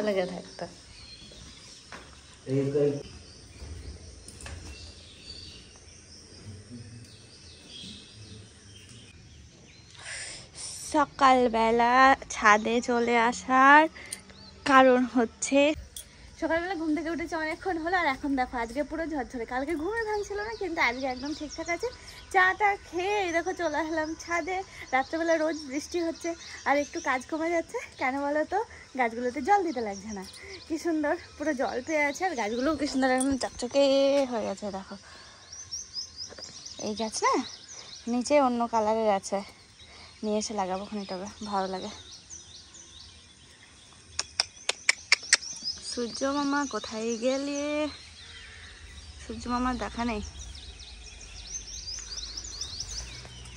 লেগে থাকতো। সকালবেলা ছাদে চলে আসার কারণ হচ্ছে সকালবেলা ঘুম থেকে উঠেছে অনেকক্ষণ হলো, আর এখন দেখো আজকে পুরো ঝরঝরে। কালকে ঘুমে ভাঙছিল না, কিন্তু আজকে একদম ঠিকঠাক আছে। চাটা খেয়ে এই দেখো চলে আসলাম ছাদে। রাত্রেবেলা রোজ বৃষ্টি হচ্ছে আর একটু কাজ কমে যাচ্ছে। কেন বলো তো, গাছগুলোতে জল দিতে লাগছে না। কি সুন্দর পুরো জল পেয়ে আছে, আর গাছগুলোও কি সুন্দর একদম চকচকে হয়ে গেছে। দেখো এই গাছ না নিচে অন্য কালারের আছে, নিয়ে এসে লাগাবো খানিকটা, ভালো লাগে। সূর্য মামা কোথায় গেলে? সূর্য মামার দেখা নেই।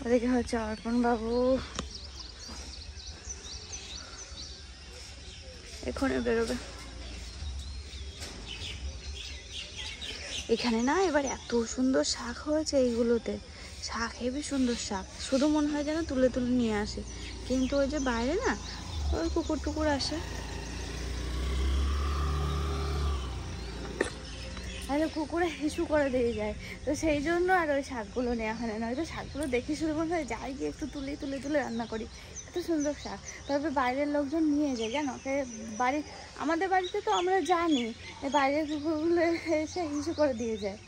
ওদিকে হচ্ছে অর্পণ বাবু, এখানে বেরোবে। এখানে না এবার এত সুন্দর শাক হয়েছে এইগুলোতে, শাক হেবি সুন্দর শাক। শুধু মনে হয় যেন তুলে তুলে নিয়ে আসে, কিন্তু ওই যে বাইরে না ওই কুকুর টুকুর আসে, তাহলে কুকুরে হিসু করে দিয়ে যায়। তো সেই জন্য আর ওই শাকগুলো নেওয়া হয় না। নয়তো শাকগুলো দেখে শুরু মনে হয় যাই গিয়ে একটু তুলে তুলে তুলে রান্না করি, এত সুন্দর শাক। তবে বাইরের লোকজন নিয়ে যায় জানো, বাড়ি আমাদের বাড়িতে তো আমরা জানি বাইরের কুকুরগুলো এসে হিসু করে দিয়ে যায়।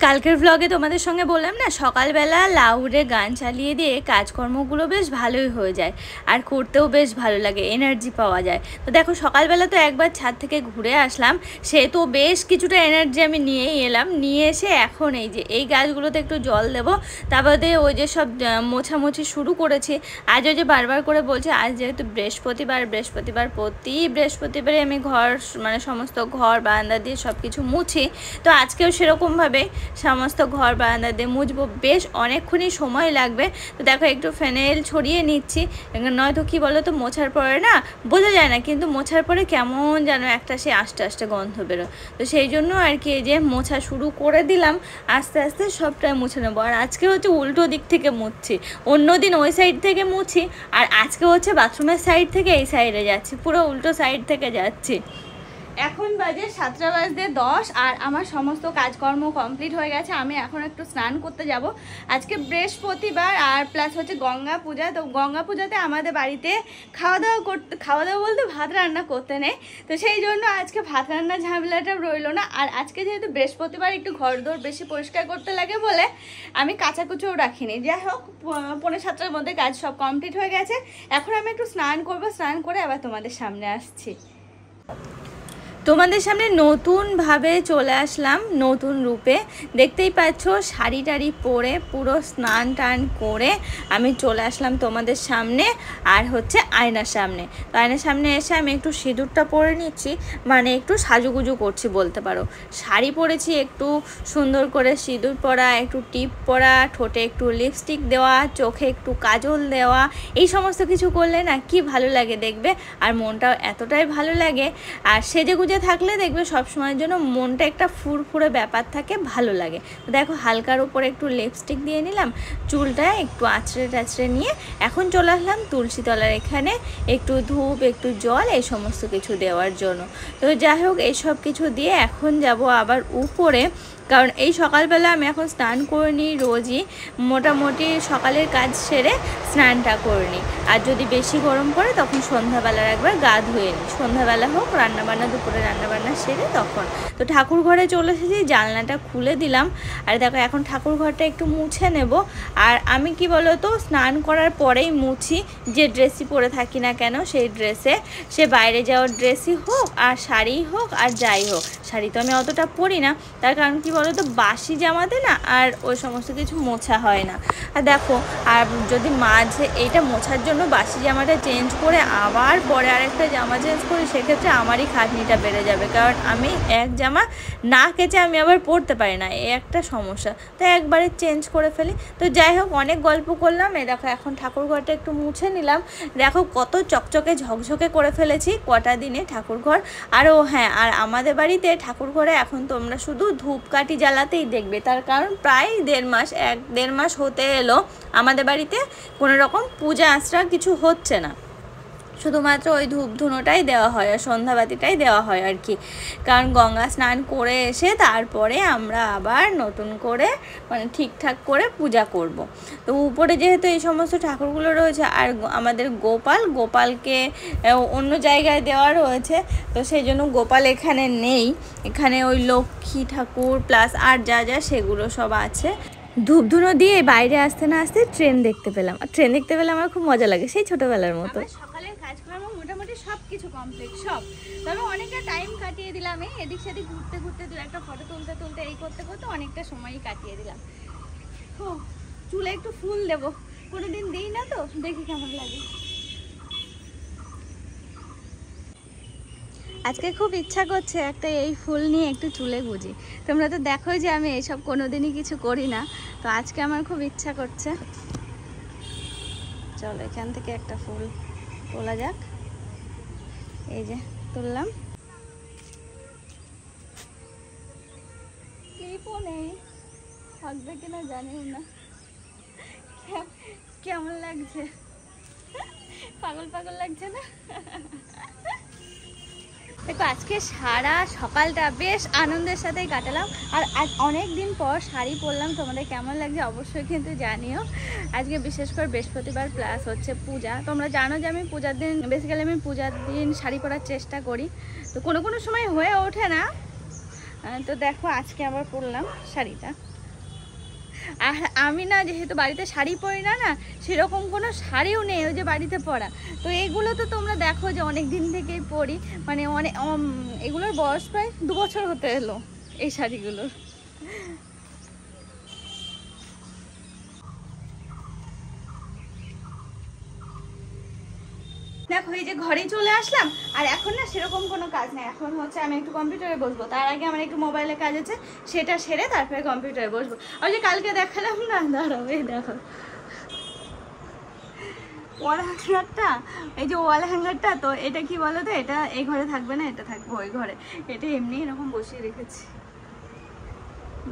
কালকের ব্লগে তোমাদের সঙ্গে বললাম না, সকালবেলা লাউডে গান চালিয়ে দিয়ে কাজকর্মগুলো বেশ ভালোই হয়ে যায়, আর করতেও বেশ ভালো লাগে, এনার্জি পাওয়া যায়। তো দেখো সকালবেলা তো একবার ছাদ থেকে ঘুরে আসলাম, সে তো বেশ কিছুটা এনার্জি আমি নিয়েই এলাম। নিয়ে এসে এখন এই যে এই গাছগুলোতে একটু জল দেবো, তারপরে ওই যে সব মোছামুছি শুরু করেছি। আজ ওই যে বারবার করে বলছে, আজ যেহেতু বৃহস্পতিবার প্রতি বৃহস্পতিবারে আমি ঘর মানে সমস্ত ঘর বারান্দা দিয়ে সব কিছু মুছি। তো আজকেও সেরকমভাবে সমস্ত ঘর বারান্দা দিয়ে মুছবো, বেশ অনেকক্ষণই সময় লাগবে। তো দেখো একটু ফেনাইল ছড়িয়ে নিচ্ছি, নয়তো কি বলো তো মোছার পরে না বোঝা যায় না, কিন্তু মোছার পরে কেমন যেন একটা সে আস্তে আস্তে গন্ধ বেরোয়। তো সেই জন্য আর কি এই যে মোছা শুরু করে দিলাম, আস্তে আস্তে সবটাই মুছে নেবো। আর আজকে হচ্ছে উল্টো দিক থেকে মুছছি, অন্যদিন ওই সাইড থেকে মুছি, আর আজকে হচ্ছে বাথরুমের সাইড থেকে এই সাইডে যাচ্ছি, পুরো উল্টো সাইড থেকে যাচ্ছি। এখন বাজে 7:10 আর আমার সমস্ত কাজকর্ম কমপ্লিট হয়ে গেছে। আমি এখন একটু স্নান করতে যাব। আজকে বৃহস্পতিবার আর প্লাস হচ্ছে গঙ্গা পূজা। তো গঙ্গা পূজাতে আমাদের বাড়িতে খাওয়া দাওয়া বলতে ভাত রান্না করতে নেই। তো সেই জন্য আজকে ভাত রান্নার ঝামেলাটা রইলো না। আর আজকে যেহেতু বৃহস্পতিবার একটু ঘরদোর বেশি পরিষ্কার করতে লাগে বলে আমি কাচাকুচোও রাখিনি। যাই হোক 6:45-7টার মধ্যে কাজ সব কমপ্লিট হয়ে গেছে। এখন আমি একটু স্নান করবো, স্নান করে আবার তোমাদের সামনে আসছি। তোমাদের সামনে নতুনভাবে চলে আসলাম, নতুন রূপে। দেখতেই পাচ্ছ শাড়ি টাড়ি পরে পুরো স্নান টান করে আমি চলে আসলাম তোমাদের সামনে, আর হচ্ছে আয়নার সামনে। তো আয়নার সামনে এসে আমি একটু সিঁদুরটা পরে নিচ্ছি, মানে একটু সাজুগুজু করছি বলতে পারো। শাড়ি পরেছি, একটু সুন্দর করে সিঁদুর পরা, একটু টিপ পরা, ঠোঁটে একটু লিপস্টিক দেওয়া, চোখে একটু কাজল দেওয়া, এই সমস্ত কিছু করলে না কি ভালো লাগে দেখবে, আর মনটাও এতটাই ভালো লাগে। আর সেজেগুজে থাকলে দেখবে সব সময়ের জন্য মনটা একটা ফুরফুরে ব্যাপার থাকে, ভালো লাগে। তো দেখো হালকার উপরে একটু লিপস্টিক দিয়ে নিলাম, চুলটা একটু আঁচড়ে টাচড়ে নিয়ে এখন চলে আসলাম তুলসী তলার এখানে, একটু ধূপ একটু জল এই সমস্ত কিছু দেওয়ার জন্য। তো যাই হোক এইসব কিছু দিয়ে এখন যাব আবার উপরে, কারণ এই সকালবেলা আমি এখন স্নান করে নিই রোজই, মোটামুটি সকালের কাজ সেরে স্নানটা করে নিই। আর যদি বেশি গরম পড়ে তখন সন্ধ্যাবেলার একবার গা ধুয়ে নিই, সন্ধ্যাবেলা হোক রান্নাবান্না দুপুরে রান্নাবান্না সেরে তখন। তো ঠাকুর ঘরে চলে এসেছি, জানলাটা খুলে দিলাম। আর দেখো এখন ঠাকুর ঘরটা একটু মুছে নেব। আর আমি কি বলো তো স্নান করার পরেই মুছি, যে ড্রেসই পরে থাকি না কেন সেই ড্রেসে, সে বাইরে যাওয়ার ড্রেসই হোক আর শাড়ি হোক আর যাই হোক, শাড়ি, তো আমি অতটা পরি না। তার কারণ কি বলো তো, বাসি জামাতে না আর ওই সমস্ত কিছু মোছা হয় না। আর দেখো, আর যদি মাঝে এইটা মোছার জন্য বাসি জামাটা চেঞ্জ করে আবার পরে আরেকটা জামা চেঞ্জ করি, সেক্ষেত্রে আমারই খাটনিটা বেড়ে যাবে। কারণ আমি এক জামা না কেচে আমি আবার পরতে পারি না, এই একটা সমস্যা। তো একবারে চেঞ্জ করে ফেলি। তো যাই হোক, অনেক গল্প করলাম। এই দেখো এখন ঠাকুরঘরটা একটু মুছে নিলাম। দেখো কত চকচকে ঝকঝকে করে ফেলেছি কটা দিনে ঠাকুরঘর। আরও হ্যাঁ, আর আমাদের বাড়িতে ঠাকুরঘরে এখন তোমরা শুধু ধূপকাঠি জ্বালাতেই দেখবে। তার কারণ প্রায় 1.5 মাস হতে এলো আমাদের বাড়িতে কোনো রকম পূজা আশ্রা কিছু হচ্ছে না, শুধুমাত্র ওই ধূপ ধুনোটাই দেওয়া হয় আর সন্ধ্যাবাতিটাই দেওয়া হয় আর কি। কারণ গঙ্গা স্নান করে এসে তারপরে আমরা আবার নতুন করে মানে ঠিকঠাক করে পূজা করব। তো উপরে যেহেতু এই সমস্ত ঠাকুরগুলো রয়েছে, আর আমাদের গোপালকে অন্য জায়গায় দেওয়া রয়েছে, তো সেই জন্য গোপাল এখানে নেই। এখানে ওই লক্ষ্মী ঠাকুর প্লাস আর যা যা সেগুলো সব আছে। ধূপ ধুনো দিয়ে বাইরে আসতে না আসতে ট্রেন দেখতে পেলাম। আর ট্রেন দেখতে পেলে আমার খুব মজা লাগে, সেই ছোটোবেলার মতো। সকালের কাজকর্ম মোটামুটি সব কিছু কমপ্লিট সব, তবে অনেকটা টাইম কাটিয়ে দিলাম এই এদিক সেদিক ঘুরতে ঘুরতে, দু একটা ফটো তুলতে তুলতে, এই করতে করতে অনেকটা সময়ই কাটিয়ে দিলাম। ও চুলে একটু ফুল দেবো, কোনোদিন দিই না তো, দেখি কেমন লাগে। আজকে খুব ইচ্ছা করছে একটা এই ফুল নিয়ে একটু চুলে গুজি। তোমরা তো দেখোই যে আমি এইসব কোনোদিনই কিছু করি না, তো আজকে আমার খুব ইচ্ছা করছে। চলো এখান থেকে একটা ফুল তোলা যাক। এই যে তুললাম, ক্লিপও নেই, থাকবে কিনা জানিও না। কেমন লাগছে? পাগল পাগল লাগছে না? দেখো আজকে সারা সকালটা বেশ আনন্দের সাথেই কাটালাম। আর আজ অনেক দিন পর শাড়ি পরলাম, তোমাদের কেমন লাগছে অবশ্যই কিন্তু জানিও। আজকে বিশেষ করে বৃহস্পতিবার প্লাস হচ্ছে পূজা। তোমরা জানো যে আমি পূজার দিন বেসিক্যালি আমি পূজার দিন শাড়ি পরার চেষ্টা করি, তো কোনো কোনো সময় হয়ে ওঠে না। তো দেখো আজকে আবার পরলাম শাড়িটা। আর আমি না যেহেতু বাড়িতে শাড়ি পরি না সেরকম কোনো শাড়িও নেই ওই যে বাড়িতে পরা। তো এগুলো তো তোমরা দেখো যে অনেক দিন থেকেই পরি, মানে অনেক এগুলোর বয়স প্রায় 2 বছর হতে এলো এই শাড়িগুলোর। দেখো এই যে ঘরে চলে আসলাম, আর এখন না সেরকম কোনো কাজ নেই। এখন হচ্ছে আমি একটু কম্পিউটারে বসবো, তার আগে আমার একটু মোবাইলে কাজ আছে, সেটা সেরে তারপরে কম্পিউটারে বসবো। আর যে কালকে দেখালাম না, দাঁড়াও এই দেখো ওয়াল হ্যাঙ্গারটা, এই যে ওয়াল হ্যাঙ্গারটা, তো এটা কি বলো তো, এটা এই ঘরে থাকবে না, এটা থাকবে ওই ঘরে। এটা এমনি এরকম বসিয়ে রেখেছি।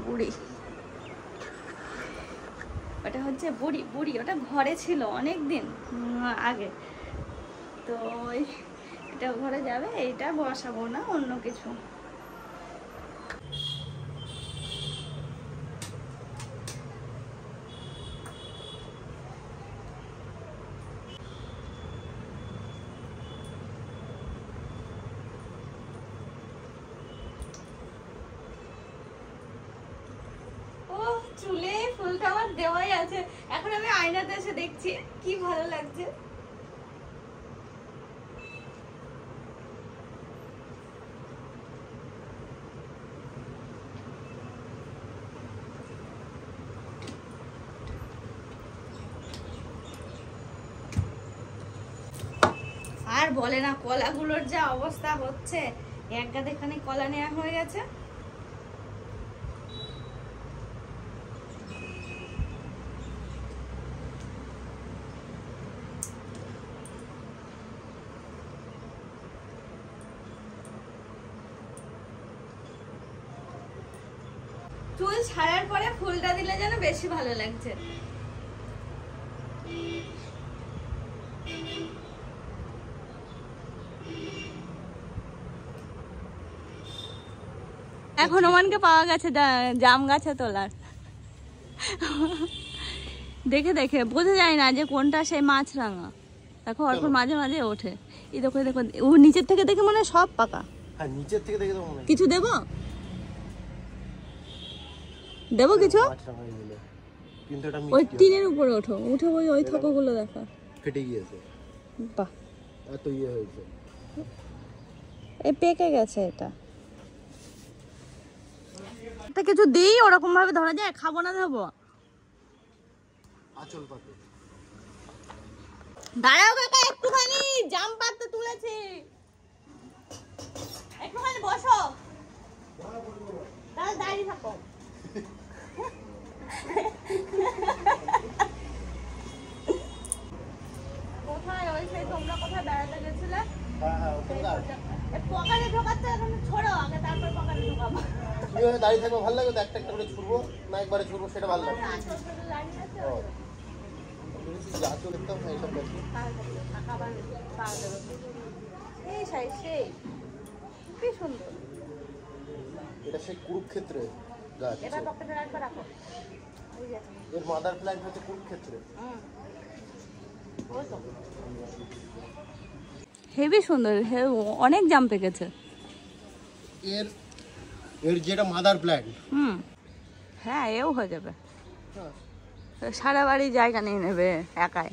বুড়ি, ওটা হচ্ছে বুড়ি, ওটা ঘরে ছিল অনেক দিন আগে, তো এটা ঘরে যাবে। এইটা বসাবো না, অন্য কিছু। চুলে ফুলটা আমার দেওয়াই আছে, এখন আমি আয়নাতে এসে দেখছি কি ভালো লাগছে। আর বলে না, কলাগুলোর যা অবস্থা হচ্ছে, এক গাদা এখানে কলা নেওয়া হয়ে গেছে। চুল ছাড়ার পরে ফুলটা দিলে যেন বেশি ভালো লাগছে। এখন ওমানকে পাওয়া গেছে জাম গাছে তোলার। দেখে দেখে বোঝা যায় না যে কোনটা সেই মাছরাঙা। দেখো অর্পণ মাঝে মাঝে ওঠে। এই দেখো দেখো, ও নিচের থেকে দেখে মনে হয় সব পাকা। হ্যাঁ নিচের থেকে দেখে তো মনে হয়। কিছু দেবো দেবো কিছু, কিন্তু এটা ওই টিনের উপরে ওঠো, উঠে ওই থকগুলো দেখা ফেটে গিয়েছে। বাহ, এত ইয়ে হয়েছে, এই পেকে গেছে এটা। একটা কিছু দিই ওরকম ভাবে ধরা যায়, খাবো না দেবো। আঁচল পাতে দাঁড়াও কাকা, একটুখানি জাম পাতা তুলেছি, একটুখানি বসো, তাহলে দাঁড়িয়ে থাকো। কোথায় ওই সেই তোমরা কোথায় বেড়াতে গেছিলে? হ্যাঁ ওখানে দাঁড়। পকেটে ঢোকাচ্ছে এখন, ছোড়ো আগে তারপর পকেটে ঢোকাবো। কিভাবে দাঁড়িয়ে থাকবো ভালো লাগে তো, একটা একটা করে ছুড়বো না একবারে ছুড়বো সেটা ভালো লাগে। আঁচল দেখতাম না এইসব দেখি। এই সাই সেই কি সুন্দর। এটা সেই কুরুক্ষেত্রে গাছ। এবার পকেটে রাখবে, রাখো। ওই যে এর মাদার প্ল্যান্ট হচ্ছে কুরুক্ষেত্রে। হেভি সুন্দর, অনেক জাম পেকেছে। এর এর যেটা মাদার প্ল্যান্ট। হ্যাঁ এও হয়ে যাবে, সারা বাড়ি জায়গা নিয়ে নেবে একাই।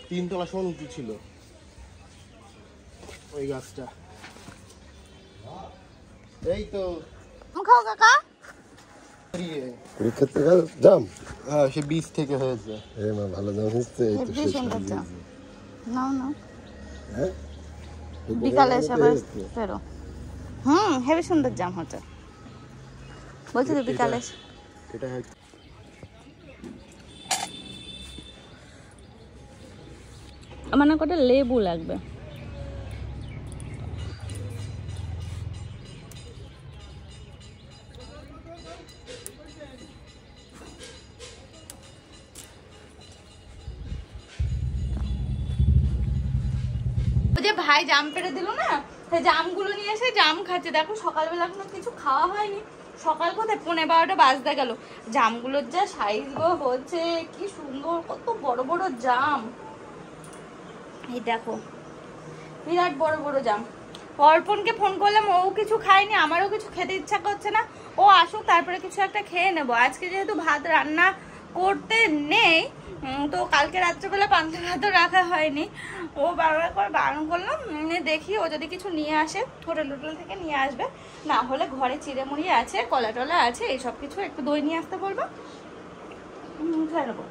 3 তলা সমান উঁচু ছিল ওই গাছটা। এই তো খাও কাকা। কুরুক্ষেত্রে জাম, হ্যাঁ সে বীজ থেকে হয়েছে। ভালো জাম হচ্ছে। এই তো হেভি শেষ সুন্দর হয়ে জাম। গেছে। নাও নাও, হ্যাঁ বিকালে এসে আবার ফেরো। হেভি সুন্দর জাম হচ্ছে, বলছি তো বিকালে এসে। এটা আমার না কটা লেবু লাগবে। ওই যে ভাই জাম পেড়ে দিল না, সেই জামগুলো নিয়ে এসে জাম খাচ্ছে। দেখো সকালবেলা এখনো কিছু খাওয়া হয়নি, সকাল কোথায় 11:30 বাজতে গেল। জামগুলোর যা সাইজ গো হচ্ছে, কি সুন্দর, কত বড় বড় জাম। এই দেখো বিরাট বড় বড় জাম। অর্পণকে ফোন করলাম, ও কিছু খায়নি, আমারও কিছু খেতে ইচ্ছা করছে না। ও আসুক তারপরে কিছু একটা খেয়ে নেবো। আজকে যেহেতু ভাত রান্না করতে নেই, তো কালকে রাত্রেবেলা পান্তা ভাতও রাখা হয়নি। ও বারবার করে বারণ করলাম, দেখি ও যদি কিছু নিয়ে আসে, হোটেল টোটেল থেকে নিয়ে আসবে, না হলে ঘরে চিড়ে মুড়ি আছে, কলা টলা আছে, এইসব কিছু একটু দই নিয়ে আসতে বলবো, খেয়ে নেবো।